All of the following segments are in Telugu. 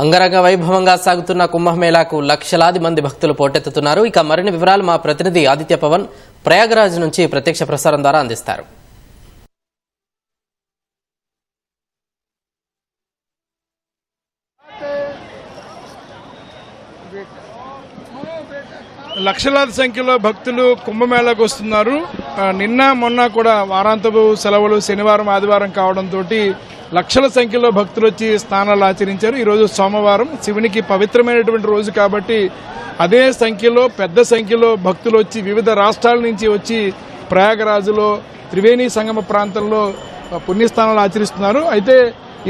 అంగరంగ వైభవంగా సాగుతున్న కుంభమేళాకు లక్షలాది మంది భక్తులు పోటెత్తుతున్నారు. ఇక మరిన్ని వివరాలు మా ప్రతినిధి ఆదిత్య పవన్ ప్రయాగరాజ్ నుంచి ప్రత్యక్ష ప్రసారం ద్వారా అందిస్తారు. లక్షలాది సంఖ్యలో భక్తులు కుంభమేళాకు వస్తున్నారు. నిన్న మొన్న కూడా వారాంతపు సెలవులు శనివారం ఆదివారం కావడంతో లక్షల సంఖ్యలో భక్తులు వచ్చి స్నానాలు ఆచరించారు. ఈరోజు సోమవారం, శివునికి పవిత్రమైనటువంటి రోజు కాబట్టి అదే సంఖ్యలో పెద్ద సంఖ్యలో భక్తులు వచ్చి వివిధ రాష్ట్రాల నుంచి వచ్చి ప్రయాగరాజులో త్రివేణి సంగమ ప్రాంతంలో పుణ్యస్నానాలు ఆచరిస్తున్నారు. అయితే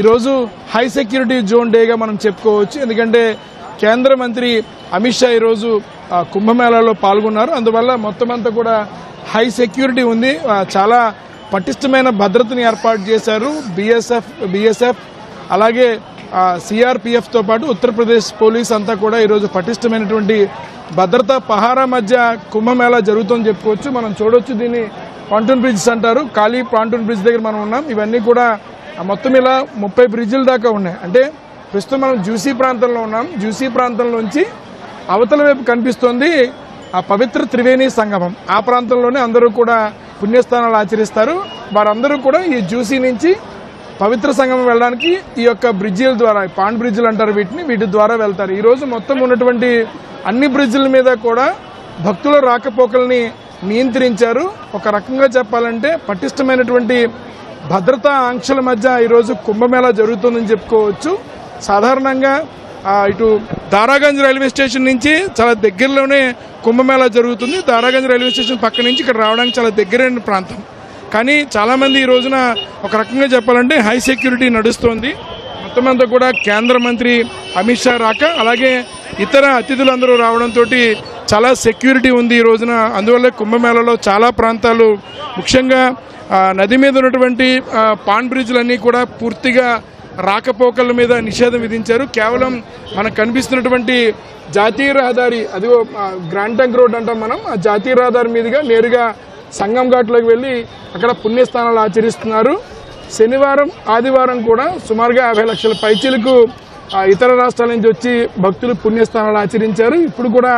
ఈరోజు హై సెక్యూరిటీ జోన్ డేగా మనం చెప్పుకోవచ్చు. ఎందుకంటే కేంద్ర మంత్రి అమిత్ షా ఈరోజు కుంభమేళాలో పాల్గొన్నారు. అందువల్ల మొత్తం అంతా కూడా హై సెక్యూరిటీ ఉంది. చాలా పటిష్టమైన భద్రతని ఏర్పాటు చేశారు. బిఎస్ఎఫ్ అలాగే సిఆర్పిఎఫ్ తో పాటు ఉత్తరప్రదేశ్ పోలీస్ అంతా కూడా ఈరోజు పటిష్టమైనటువంటి భద్రతా పహారా మధ్య కుంభమేళా జరుగుతుందని చెప్పుకోవచ్చు. మనం చూడొచ్చు, దీన్ని పాంటూన్ బ్రిడ్జ్ అంటారు. ఖాళీ పాంటూన్ బ్రిడ్జ్ దగ్గర మనం ఉన్నాం. ఇవన్నీ కూడా మొత్తం ఇలా 30 బ్రిడ్జిల దాకా ఉన్నాయి. అంటే ప్రస్తుతం మనం జూసీ ప్రాంతంలో ఉన్నాం. జూసీ ప్రాంతంలోంచి అవతల వైపు కనిపిస్తోంది ఆ పవిత్ర త్రివేణి సంగమం. ఆ ప్రాంతంలోనే అందరూ కూడా పుణ్యస్థానాలు ఆచరిస్తారు. వారందరూ కూడా ఈ జూసీ నుంచి పవిత్ర సంగమం వెళ్ళడానికి ఈ యొక్క బ్రిడ్జిల ద్వారా, పాండ్ బ్రిడ్జిలు అంటారు వీటి ద్వారా వెళ్తారు. ఈ రోజు మొత్తం ఉన్నటువంటి అన్ని బ్రిడ్జిల మీద కూడా భక్తుల రాకపోకల్ని నియంత్రించారు. ఒక రకంగా చెప్పాలంటే పటిష్టమైనటువంటి భద్రతా ఆంక్షల మధ్య ఈరోజు కుంభమేళా జరుగుతుందని చెప్పుకోవచ్చు. సాధారణంగా ఇటు దారాగంజ్ రైల్వే స్టేషన్ నుంచి చాలా దగ్గరలోనే కుంభమేళా జరుగుతుంది. దారాగంజ్ రైల్వే స్టేషన్ పక్క నుంచి ఇక్కడ రావడానికి చాలా దగ్గరైన ప్రాంతం. కానీ చాలా మంది ఈ రోజున ఒక రకంగా చెప్పాలంటే హై సెక్యూరిటీ నడుస్తోంది. మొత్తం అంతా కూడా కేంద్ర మంత్రి అమిత్ షా రాక, అలాగే ఇతర అతిథులందరూ రావడంతో చాలా సెక్యూరిటీ ఉంది ఈ రోజున. అందువల్ల కుంభమేళాలో చాలా ప్రాంతాలు, ముఖ్యంగా నది మీద ఉన్నటువంటి పాండ్ బ్రిడ్జ్లన్నీ కూడా పూర్తిగా రాకపోకల మీద నిషేధం విధించారు. కేవలం మనకు కనిపిస్తున్నటువంటి జాతీయ రహదారి, అదిగో గ్రాండ్ ట్రంక్ రోడ్ అంటాం మనం, ఆ జాతీయ రహదారి మీదుగా నేరుగా సంగం ఘాట్లోకి వెళ్లి అక్కడ పుణ్యస్థానాలు ఆచరిస్తున్నారు. శనివారం ఆదివారం కూడా సుమారుగా 50 లక్షల పైచీలకు ఇతర రాష్ట్రాల నుంచి వచ్చి భక్తులు పుణ్యస్థానాలు ఆచరించారు. ఇప్పుడు కూడా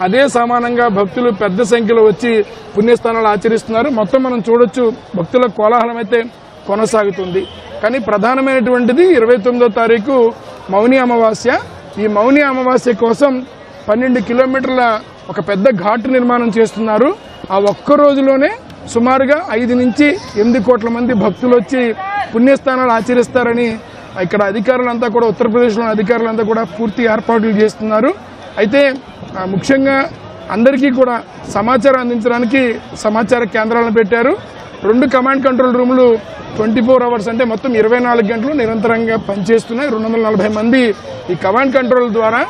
అదే సమానంగా భక్తులు పెద్ద సంఖ్యలో వచ్చి పుణ్యస్థానాలు ఆచరిస్తున్నారు. మొత్తం మనం చూడొచ్చు, భక్తుల కోలాహలం అయితే కొనసాగుతుంది. కానీ ప్రధానమైనటువంటిది 29వ తారీఖు మౌని అమావాస్య. ఈ మౌని అమావాస్య కోసం 12 కిలోమీటర్ల ఒక పెద్ద ఘాటు నిర్మాణం చేస్తున్నారు. ఆ ఒక్క రోజులోనే సుమారుగా 5 నుంచి 8 కోట్ల మంది భక్తులు వచ్చి పుణ్యస్థానాలు ఆచరిస్తారని ఇక్కడ అధికారులంతా కూడా, ఉత్తరప్రదేశ్లోని అధికారులంతా కూడా పూర్తి ఏర్పాట్లు చేస్తున్నారు. అయితే ముఖ్యంగా అందరికీ కూడా సమాచారం అందించడానికి సమాచార కేంద్రాలను పెట్టారు. 2 కమాండ్ కంట్రోల్ రూములు 24 అవర్స్ అంటే మొత్తం 24 గంటలు నిరంతరంగా పనిచేస్తున్నాయి. 240 మంది ఈ కమాండ్ కంట్రోల్ ద్వారా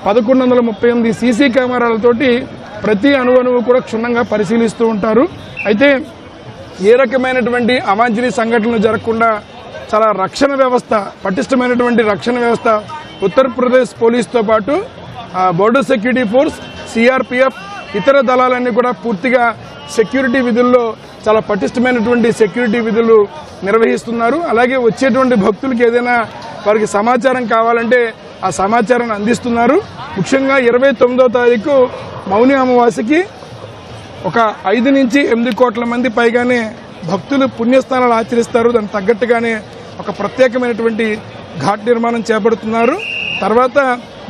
1138 సీసీ కెమెరాలతోటి ప్రతి అణువు కూడా క్షుణ్ణంగా పరిశీలిస్తూ ఉంటారు. అయితే ఏ రకమైనటువంటి అవాంఛనీయ సంఘటనలు జరగకుండా చాలా రక్షణ వ్యవస్థ, పటిష్టమైనటువంటి రక్షణ వ్యవస్థ ఉత్తరప్రదేశ్ పోలీసుతో పాటు బోర్డర్ సెక్యూరిటీ ఫోర్స్, సిఆర్పిఎఫ్, ఇతర దళాలన్నీ కూడా పూర్తిగా సెక్యూరిటీ విధుల్లో చాలా పటిష్టమైనటువంటి సెక్యూరిటీ విధులు నిర్వహిస్తున్నారు. అలాగే వచ్చేటువంటి భక్తులకు ఏదైనా వారికి సమాచారం కావాలంటే ఆ సమాచారాన్ని అందిస్తున్నారు. ముఖ్యంగా 29వ తారీఖు మౌని అమావాస్యకి ఒక 5 నుంచి 8 కోట్ల మంది పైగానే భక్తులు పుణ్యస్థానాలు ఆచరిస్తారు. దానికి తగ్గట్టుగానే ఒక ప్రత్యేకమైనటువంటి ఘాట్ నిర్మాణం చేపడుతున్నారు. తర్వాత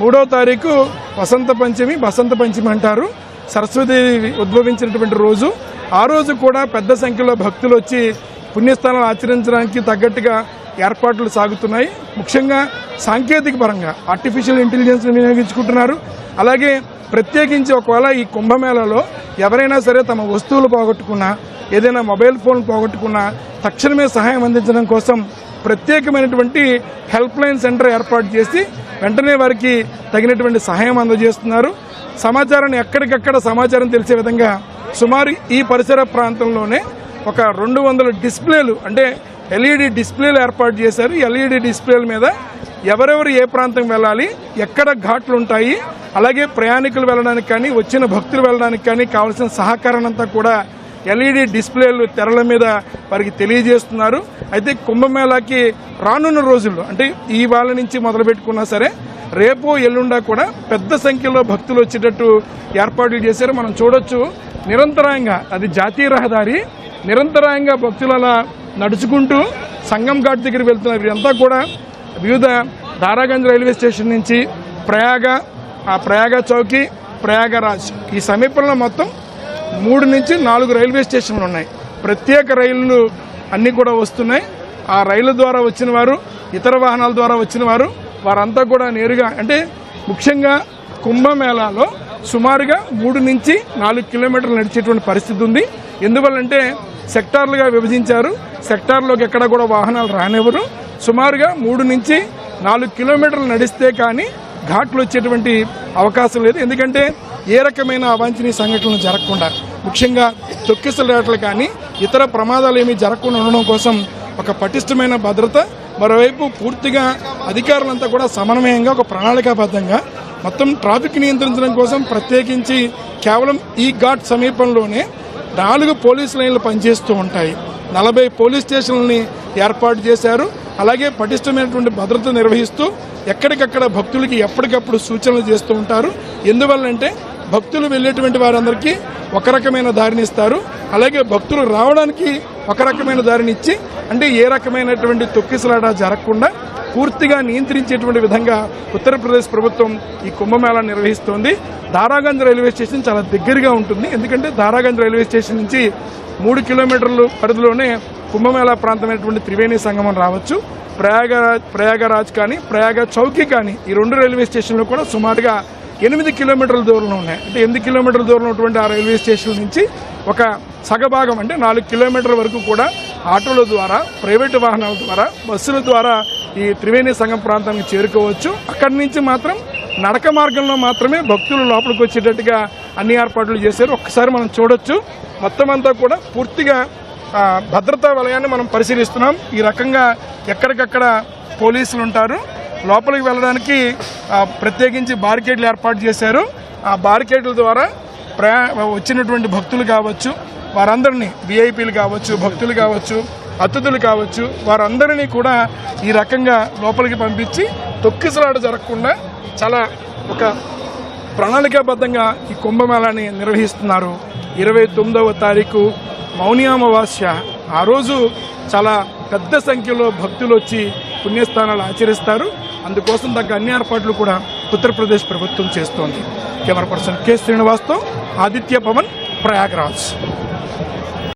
3వ తారీఖు వసంత పంచమి అంటారు, సరస్వతీదేవి ఉద్భవించినటువంటి రోజు. ఆ రోజు కూడా పెద్ద సంఖ్యలో భక్తులు వచ్చి పుణ్యస్థానాలు ఆచరించడానికి తగ్గట్టుగా ఏర్పాట్లు సాగుతున్నాయి. ముఖ్యంగా సాంకేతిక పరంగా ఆర్టిఫిషియల్ ఇంటెలిజెన్స్ వినియోగించుకుంటున్నారు. అలాగే ప్రత్యేకించి ఒకవేళ ఈ కుంభమేళాలో ఎవరైనా సరే తమ వస్తువులు పోగొట్టుకున్నా, ఏదైనా మొబైల్ ఫోన్ పోగొట్టుకున్నా తక్షణమే సహాయం అందించడం కోసం ప్రత్యేకమైనటువంటి హెల్ప్ లైన్ సెంటర్ ఏర్పాటు చేసి వెంటనే వారికి తగినటువంటి సహాయం అందజేస్తున్నారు. సమాచారాన్ని ఎక్కడికక్కడ సమాచారం తెలిసే విధంగా సుమారు ఈ పరిసర ప్రాంతంలోనే ఒక 200 డిస్ప్లేలు, అంటే ఎల్ఈడి డిస్ప్లేలు ఏర్పాటు చేశారు. ఎల్ఈడి డిస్ప్లేల మీద ఎవరెవరు ఏ ప్రాంతం వెళ్ళాలి, ఎక్కడ ఘాట్లు ఉంటాయి, అలాగే ప్రయాణికులు వెళ్ళడానికి కానీ వచ్చిన భక్తులు వెళ్ళడానికి కానీ కావాల్సిన సహకారాన్ని అంతా కూడా ఎల్ఈడి డిస్ప్లేలు తెరల మీద వారికి తెలియజేస్తున్నారు. అయితే కుంభమేళాకి రానున్న రోజుల్లో, అంటే ఈ వాళ్ళ నుంచి మొదలు పెట్టుకున్నా సరే రేపు ఎల్లుండా కూడా పెద్ద సంఖ్యలో భక్తులు వచ్చేటట్టు ఏర్పాట్లు చేశారు. మనం చూడొచ్చు నిరంతరాయంగా, అది జాతీయ రహదారి, నిరంతరాయంగా భక్తులు అలా నడుచుకుంటూ సంగం ఘాట్ దగ్గరికి వెళ్తున్నారు. ఇదంతా కూడా వివిధ దారాగంజ్ రైల్వే స్టేషన్ నుంచి ప్రయాగ చౌకీ, ప్రయాగరాజ్ ఈ సమీపంలో మొత్తం 3 నుంచి 4 రైల్వే స్టేషన్లు ఉన్నాయి. ప్రత్యేక రైళ్లు అన్నీ కూడా వస్తున్నాయి. ఆ రైళ్ల ద్వారా వచ్చిన వారు, ఇతర వాహనాల ద్వారా వచ్చిన వారంతా కూడా నేరుగా, అంటే ముఖ్యంగా కుంభమేళాలో సుమారుగా 3 నుంచి 4 కిలోమీటర్లు నడిచేటువంటి పరిస్థితి ఉంది. ఎందువల్లంటే సెక్టార్లుగా విభజించారు. సెక్టార్లోకి ఎక్కడ కూడా వాహనాలు రానివ్వరు. సుమారుగా 3 నుంచి 4 కిలోమీటర్లు నడిస్తే కానీ ఘాట్లు వచ్చేటువంటి అవకాశం లేదు. ఎందుకంటే ఏ రకమైన అవాంఛనీయ సంఘటనలు జరగకుండా, ముఖ్యంగా తొక్కిసలాటలు కానీ ఇతర ప్రమాదాలు ఏమీ జరగకుండా ఉండడం కోసం ఒక పటిష్టమైన భద్రత, మరోవైపు పూర్తిగా అధికారులంతా కూడా సమన్వయంగా ఒక ప్రణాళికాబద్ధంగా మొత్తం ట్రాఫిక్ నియంత్రించడం కోసం ప్రత్యేకించి కేవలం ఈ ఘాట్ సమీపంలోనే 4 పోలీస్ లైన్లు పనిచేస్తూ ఉంటాయి. 40 పోలీస్ స్టేషన్లని ఏర్పాటు చేశారు. అలాగే పటిష్టమైనటువంటి భద్రత నిర్వహిస్తూ ఎక్కడికక్కడ భక్తులకి ఎప్పటికప్పుడు సూచనలు చేస్తూ ఉంటారు. ఎందువల్లంటే భక్తులు వెళ్ళేటువంటి వారందరికీ ఒక రకమైన దారిని ఇస్తారు. అలాగే భక్తులు రావడానికి ఒక రకమైన దారిని ఇచ్చి, అంటే ఏ రకమైనటువంటి తొక్కిసలాట జరగకుండా పూర్తిగా నియంత్రించేటువంటి విధంగా ఉత్తరప్రదేశ్ ప్రభుత్వం ఈ కుంభమేళా నిర్వహిస్తోంది. దారాగంజ్ రైల్వే స్టేషన్ చాలా దగ్గరగా ఉంటుంది. ఎందుకంటే దారాగంజ్ రైల్వే స్టేషన్ నుంచి 3 కిలోమీటర్ల పరిధిలోనే కుంభమేళా ప్రాంతమైనటువంటి త్రివేణి సంగమం రావచ్చు. ప్రయాగరాజ్ కానీ ప్రయాగ చౌకీ కానీ ఈ 2 రైల్వే స్టేషన్లు కూడా సుమారుగా 8 కిలోమీటర్ల దూరంలో ఉన్నాయి. అంటే 8 కిలోమీటర్ల దూరంలో ఉన్నటువంటి ఆ రైల్వే స్టేషన్ నుంచి ఒక సగభాగం, అంటే 4 కిలోమీటర్ల వరకు కూడా ఆటోల ద్వారా, ప్రైవేటు వాహనాల ద్వారా, బస్సుల ద్వారా ఈ త్రివేణి సంగం ప్రాంతానికి చేరుకోవచ్చు. అక్కడి నుంచి మాత్రం నడక మార్గంలో మాత్రమే భక్తులు లోపలికి వచ్చేటట్టుగా అన్ని ఏర్పాట్లు చేశారు. ఒక్కసారి మనం చూడొచ్చు, మొత్తం అంతా కూడా పూర్తిగా భద్రతా వలయాన్ని మనం పరిశీలిస్తున్నాం. ఈ రకంగా ఎక్కడికక్కడ పోలీసులు ఉంటారు. లోపలికి వెళ్ళడానికి ప్రత్యేకించి బారికేడ్లు ఏర్పాటు చేశారు. ఆ బారికేడ్ల ద్వారా వచ్చినటువంటి భక్తులు కావచ్చు, వారందరినీ, విఐపీలు కావచ్చు, భక్తులు కావచ్చు, అతిథులు కావచ్చు, వారందరినీ కూడా ఈ రకంగా లోపలికి పంపించి తొక్కిసలాట జరగకుండా చాలా ఒక ప్రణాళికాబద్ధంగా ఈ కుంభమేళాని నిర్వహిస్తున్నారు. 29వ తారీఖు మౌని అమావాస్య, ఆ రోజు చాలా పెద్ద సంఖ్యలో భక్తులు వచ్చి పుణ్యస్థానాలు ఆచరిస్తారు. అందుకోసం తగ్గ అన్ని ఏర్పాట్లు కూడా ఉత్తరప్రదేశ్ ప్రభుత్వం చేస్తోంది. కెమెరా పర్సన్ కె శ్రీనివాస్తో ఆదిత్య పవన్, ప్రయాగరాజ్.